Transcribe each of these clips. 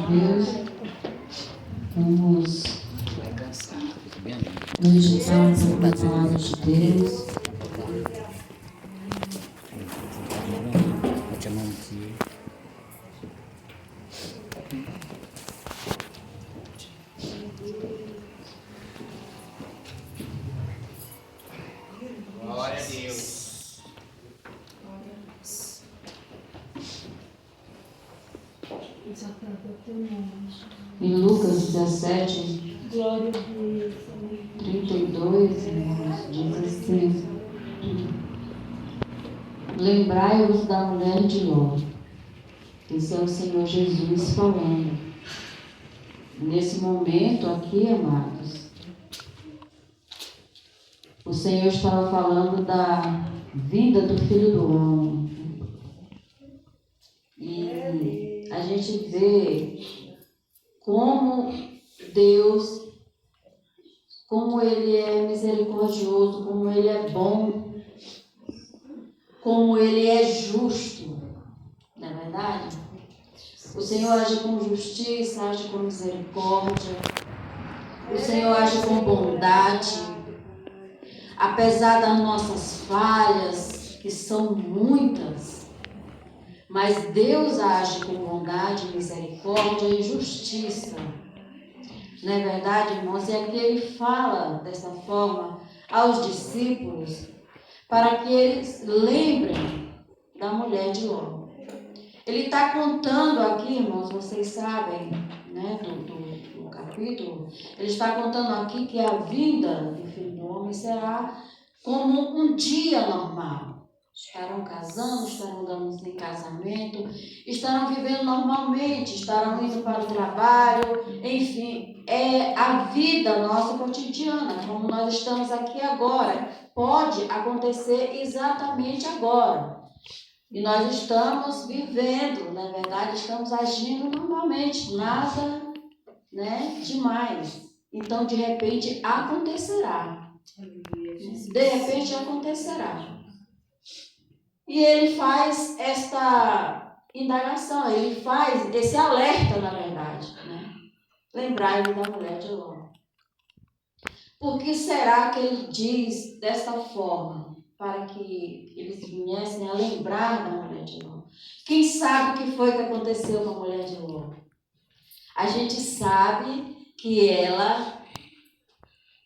Deus, vamos meditar um pouco na palavra de Deus. Glória a Deus. Em Lucas 17, 32, irmãos, diz assim: lembrai-vos da mulher de Ló. Esse é o Senhor Jesus falando. Nesse momento aqui, amados, o Senhor estava falando da vinda do Filho do Homem. E a gente vê como Deus, como Ele é misericordioso, como Ele é bom, como Ele é justo, não é verdade? O Senhor age com justiça, age com misericórdia, o Senhor age com bondade, apesar das nossas falhas, que são muitas, mas Deus age com bondade, misericórdia e justiça. Não é verdade, irmãos? E aqui ele fala dessa forma aos discípulos para que eles lembrem da mulher de Ló. Ele está contando aqui, irmãos, vocês sabem, né, do capítulo, ele está contando aqui que a vinda do Filho do Homem será como um dia normal. Estarão casando, estarão dando em casamento, estarão vivendo normalmente, estarão indo para o trabalho, enfim, é a vida nossa cotidiana, como nós estamos aqui agora. Pode acontecer exatamente agora. E nós estamos vivendo, na verdade, estamos agindo normalmente, nada, né, demais. Então, de repente, acontecerá. De repente, acontecerá. E ele faz esta indagação, ele faz esse alerta, na verdade, né? Lembrai-vos da mulher de Ló. Por que será que ele diz desta forma? Para que eles viessem a lembrar da mulher de Ló. Quem sabe o que foi que aconteceu com a mulher de Ló? A gente sabe que ela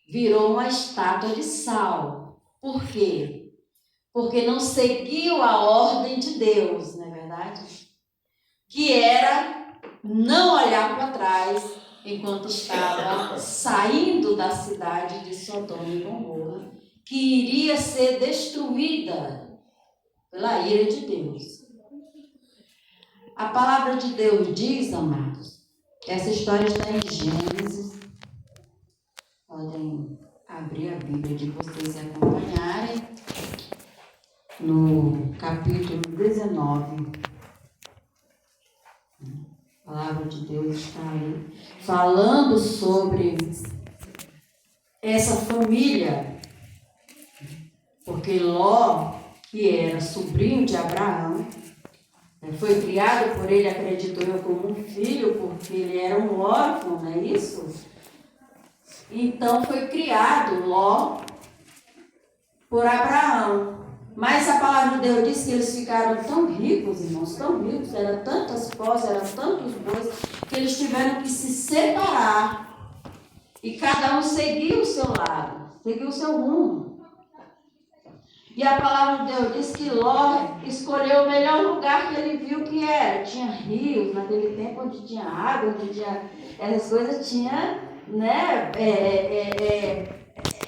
virou uma estátua de sal. Por quê? Porque não seguiu a ordem de Deus, não é verdade? Que era não olhar para trás enquanto estava saindo da cidade de Sodoma e Gomorra, que iria ser destruída pela ira de Deus. A palavra de Deus diz, amados, essa história está em Gênesis. Podem abrir a Bíblia de vocês e acompanharem. No capítulo 19, a palavra de Deus está aí, falando sobre essa família, porque Ló, que era sobrinho de Abraão, foi criado por ele, acreditou eu, como um filho, porque ele era um órfão, não é isso? Então foi criado Ló por Abraão. Mas a palavra de Deus diz que eles ficaram tão ricos, irmãos, tão ricos, eram tantas posses, eram tantos bois, que eles tiveram que se separar. E cada um seguiu o seu lado, seguiu o seu rumo. E a palavra de Deus diz que Ló escolheu o melhor lugar que ele viu que era. Tinha rios, naquele tempo onde tinha água, onde tinha essas coisas, tinha, né,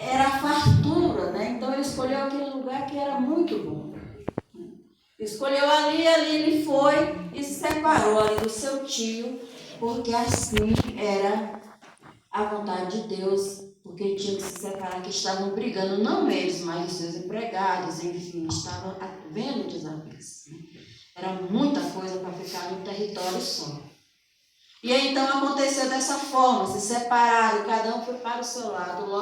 era fartura, né? Então ele escolheu aquele lugar que era muito bom. Escolheu ali ele foi e se separou ali do seu tio, porque assim era a vontade de Deus, porque ele tinha que se separar, que estavam brigando, não eles, mas os seus empregados, enfim, estavam havendo desavenças. Era muita coisa para ficar num território só. E aí então aconteceu dessa forma, se separaram, cada um foi para o seu lado. Ló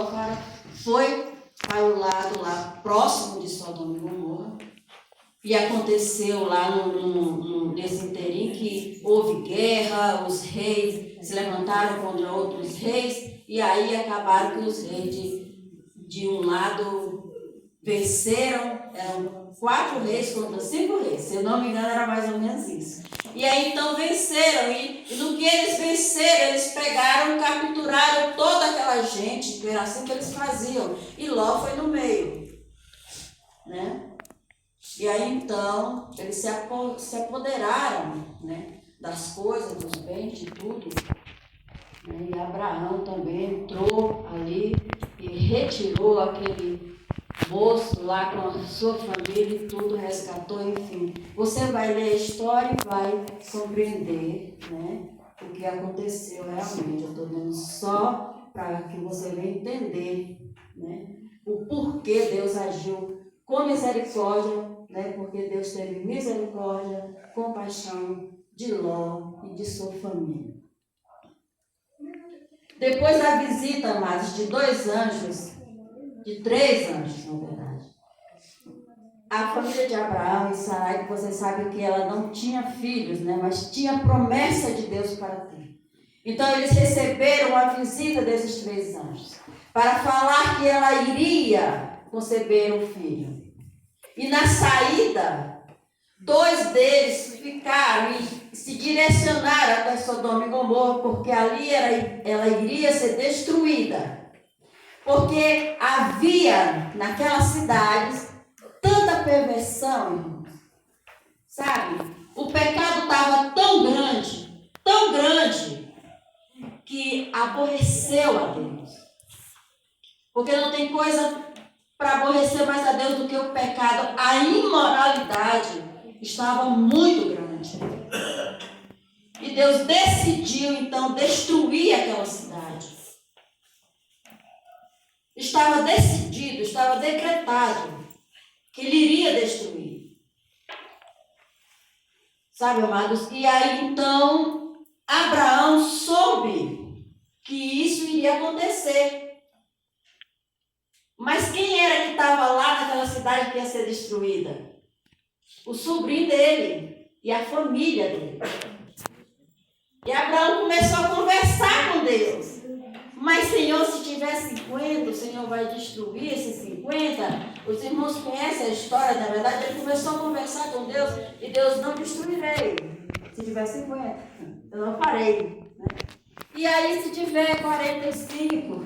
foi para o lado lá próximo de Sodoma e Gomorra. E aconteceu lá nesse interim que houve guerra, os reis se levantaram contra outros reis, e aí acabaram que os reis de um lado venceram, eram 4 reis contra 5 reis, se eu não me engano era mais ou menos isso. E aí então venceram, e no que eles venceram, eles pegaram, capturaram toda aquela gente, que era assim que eles faziam, e Ló foi no meio, né? E aí então eles se apoderaram, né, das coisas, dos bens, de tudo, né? E Abraão também entrou ali e retirou aquele moço lá com a sua família e tudo, resgatou, enfim. Você vai ler a história e vai compreender, né, o que aconteceu realmente. Eu estou dando só para que você venha entender, né, o porquê Deus agiu com misericórdia, né, porque Deus teve misericórdia, compaixão de Ló e de sua família. Depois da visita, amados, de 2 anjos, de 3 anjos, na verdade, a família de Abraão e Sarai, que vocês sabem que ela não tinha filhos, né, mas tinha promessa de Deus para ter. Então eles receberam a visita desses 3 anjos para falar que ela iria conceber um filho. E na saída, 2 deles ficaram e se direcionaram até Sodoma e Gomorra, porque ali ela iria ser destruída. Porque havia naquelas cidades tanta perversão, irmãos. Sabe? O pecado estava tão grande, que aborreceu a Deus. Porque não tem coisa para aborrecer mais a Deus do que o pecado. A imoralidade estava muito grande. E Deus decidiu, então, destruir aquela cidade. Estava decidido, estava decretado que ele iria destruir. Sabe, amados? E aí, então, Abraão soube que isso iria acontecer. Mas quem era que estava lá naquela cidade que ia ser destruída? O sobrinho dele e a família dele. E Abraão começou a conversar com Deus. Mas, Senhor, se tiver 50, o Senhor vai destruir esses 50? Os irmãos conhecem a história, na verdade, ele começou a conversar com Deus e Deus não destruirei. Se tiver 50, eu não farei. Né? E aí, se tiver 45,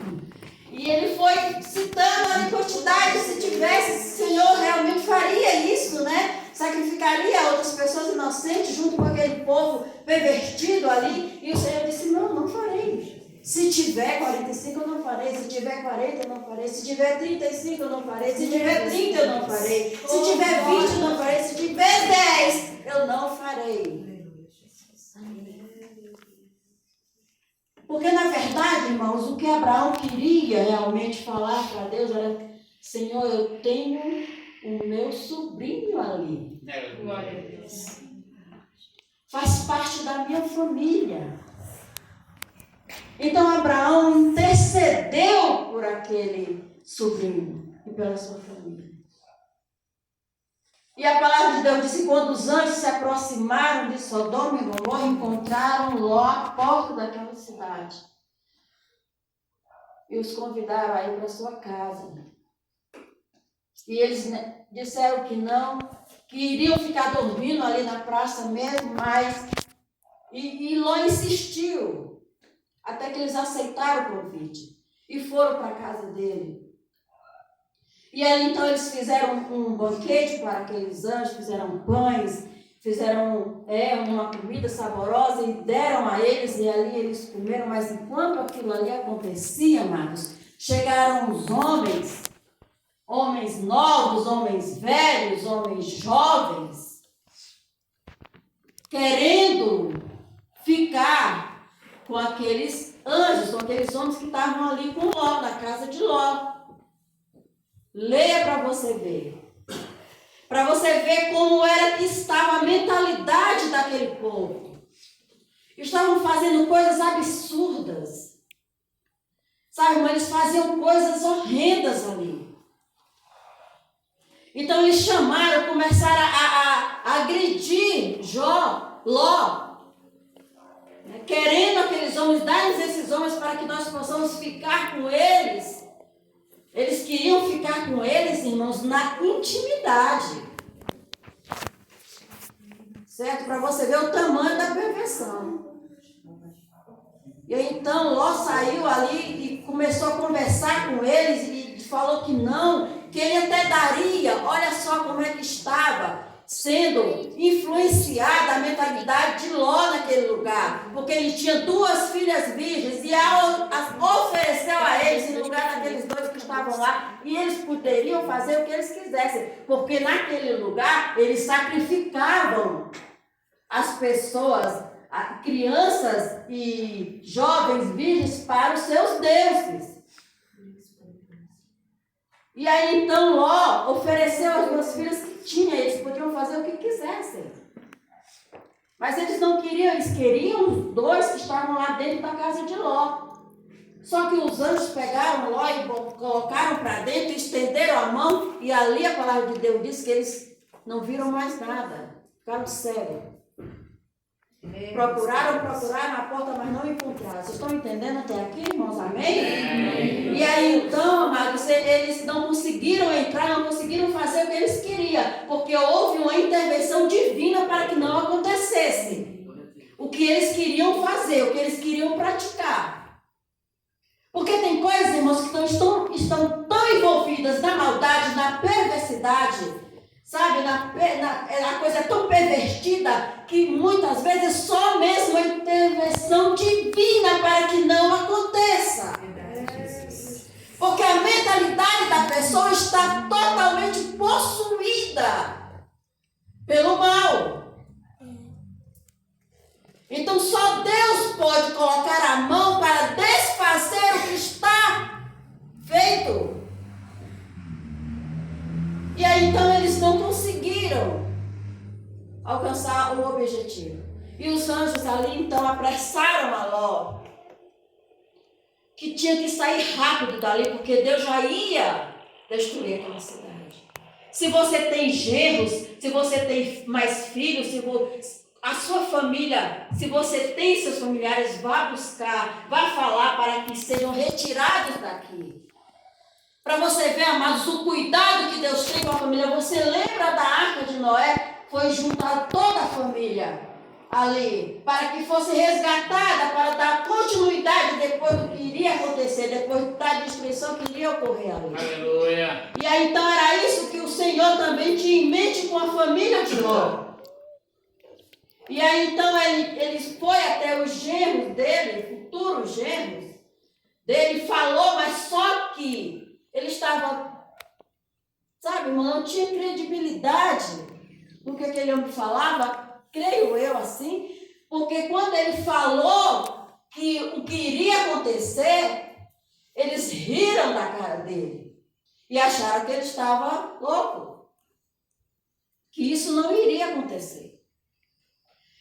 e ele foi citando a quantidade, se tivesse, o Senhor realmente faria isso, né? Sacrificaria outras pessoas inocentes junto com aquele povo pervertido ali. E o Senhor disse, não farei. Se tiver 45, eu não farei. Se tiver 40, eu não farei. Se tiver 35, eu não farei. Se tiver 30, eu não farei. Se tiver 20, eu não farei. Se tiver 10, eu não farei. Porque, na verdade, irmãos, o que Abraão queria realmente falar para Deus era, Senhor, eu tenho o meu sobrinho ali. Glória a Deus. Faz parte da minha família. Então, Abraão intercedeu por aquele sobrinho e pela sua família. E a palavra de Deus disse, quando os anjos se aproximaram de Sodoma e Gomorra, encontraram Ló à porta daquela cidade. E os convidaram a ir para sua casa. E eles disseram que não, que iriam ficar dormindo ali na praça mesmo, mas... E Ló insistiu, até que eles aceitaram o convite e foram para a casa dele. E aí, então, eles fizeram um banquete para aqueles anjos, fizeram pães, fizeram uma comida saborosa e deram a eles, e ali eles comeram. Mas enquanto aquilo ali acontecia, amados, chegaram os homens novos, homens velhos, homens jovens, querendo ficar com aqueles anjos, com aqueles homens que estavam ali com Ló, na casa de Ló. Leia para você ver. Para você ver como era que estava a mentalidade daquele povo. Estavam fazendo coisas absurdas. Sabe, mas eles faziam coisas horrendas ali. Então eles chamaram, começaram a agredir Ló, né? Querendo aqueles homens, dar-lhes esses homens para que nós possamos ficar com eles. Eles queriam ficar com eles, irmãos, na intimidade. Certo? Para você ver o tamanho da perversão. E aí, então Ló saiu ali e começou a conversar com eles e falou que não, que ele até daria, olha só como é que estava sendo influenciada a mentalidade de Ló naquele lugar, porque ele tinha 2 filhas virgens e ofereceu a eles em lugar daqueles 2 que estavam lá, e eles poderiam fazer o que eles quisessem, porque naquele lugar eles sacrificavam as pessoas, crianças e jovens virgens para os seus deuses. E aí então Ló ofereceu as 2 filhas que tinha, eles podiam fazer o que quisessem. Mas eles não queriam, eles queriam os 2 que estavam lá dentro da casa de Ló. Só que os anjos pegaram Ló e colocaram para dentro, estenderam a mão, e ali a palavra de Deus diz que eles não viram mais nada, ficaram cegos. Procuraram a porta, mas não encontraram. Vocês estão entendendo até aqui, irmãos? Amém? E aí, então, amados, eles não conseguiram entrar, não conseguiram fazer o que eles queriam, porque houve uma intervenção divina para que não acontecesse o que eles queriam fazer, o que eles queriam praticar. Porque tem coisas, irmãos, que estão tão envolvidas na maldade, na perversidade, sabe, a coisa é tão pervertida que muitas vezes só mesmo a intervenção divina para que não aconteça. Porque a mentalidade da pessoa está totalmente possuída pelo mal. Então só Deus pode colocar a mão para desfazer o que está feito. E aí então eles não conseguiram alcançar o objetivo. E os anjos ali então apressaram a Ló, que tinha que sair rápido dali, porque Deus já ia destruir aquela cidade. Se você tem genros, se você tem mais filhos, a sua família, se você tem seus familiares, vá buscar, vá falar para que sejam retirados daqui. Para você ver, amados, o cuidado que Deus tem com a família. Você lembra da arca de Noé? Foi juntar toda a família ali, para que fosse resgatada, para dar continuidade depois do que iria acontecer, depois da destruição que iria ocorrer ali. Aleluia. E aí então era isso que o Senhor também tinha em mente com a família de Ló. E aí então ele foi até os genros dele, futuros genros dele, falou, mas só que ele estava, sabe, irmão, não tinha credibilidade no que aquele homem falava, creio eu assim, porque quando ele falou que o que iria acontecer, eles riram da cara dele e acharam que ele estava louco, que isso não iria acontecer.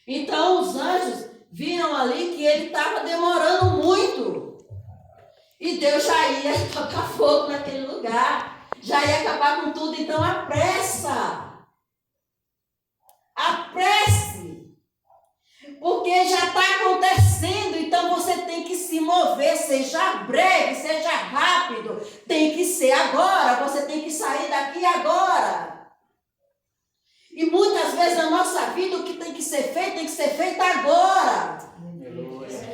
Então os anjos viram ali que ele estava demorando muito. E Deus já ia tocar fogo naquele lugar. Já ia acabar com tudo. Então apressa. Apresse. Porque já está acontecendo. Então você tem que se mover. Seja breve, seja rápido. Tem que ser agora. Você tem que sair daqui agora. E muitas vezes na nossa vida o que tem que ser feito agora.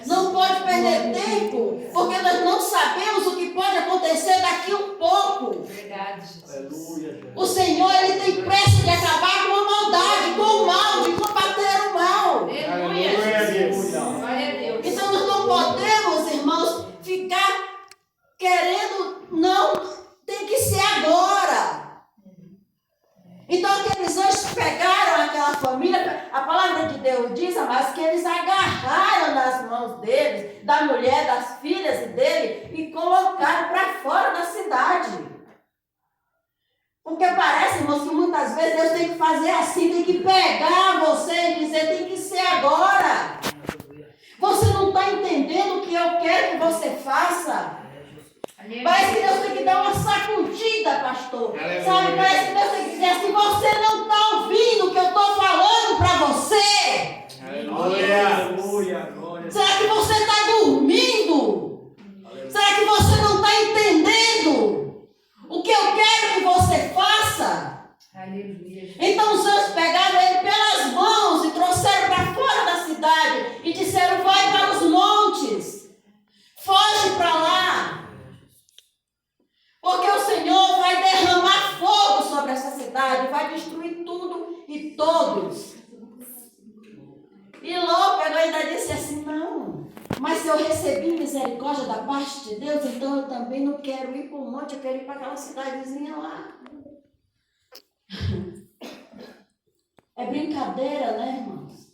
Não pode perder tempo, porque nós não sabemos o que pode acontecer daqui um pouco. Verdade. Aleluia. O Senhor, Ele tem pressa de acabar com a maldade, com o mal, de combater o mal. Aleluia. Glória a Deus. Então nós não podemos, irmãos, ficar querendo, não, tem que ser agora. Então aqueles anjos pegaram aquela família, a palavra de Deus diz, mas que eles agarraram nas mãos deles, da mulher, das filhas dele, e colocaram para fora da cidade. Porque parece, irmãos, que muitas vezes Deus tem que fazer assim, tem que pegar você e dizer, tem que ser agora. Você não está entendendo o que eu quero que você faça. Parece que Deus tem que dar uma sacudida, pastor. Aleluia. Sabe, parece que Deus tem que dizer assim, você não está ouvindo o que eu estou falando para você. Aleluia. Glória. Será que você está dormindo? Será que você não está entendendo o que eu quero que você faça? Aleluia. Então os anjos pegaram ele pelas mãos e trouxeram para fora da cidade e disseram, vai para os montes, foge para lá, porque o Senhor vai derramar fogo sobre essa cidade, vai destruir tudo e todos. E Ló pegou e ainda disse assim, não, mas se eu recebi misericórdia da parte de Deus, então eu também não quero ir para o monte, eu quero ir para aquela cidadezinha lá. É brincadeira, né, irmãos?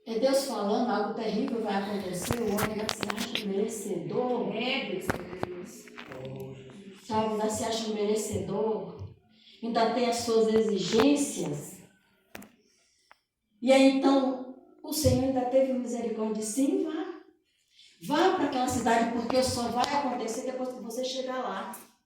É Deus falando, algo terrível vai acontecer, o homem ainda se acha merecedor. Sabe, ainda se acha merecedor. Ainda tem as suas exigências. E aí, então, o Senhor ainda teve misericórdia. Sim, vá. Vá para aquela cidade, porque só vai acontecer depois que você chegar lá.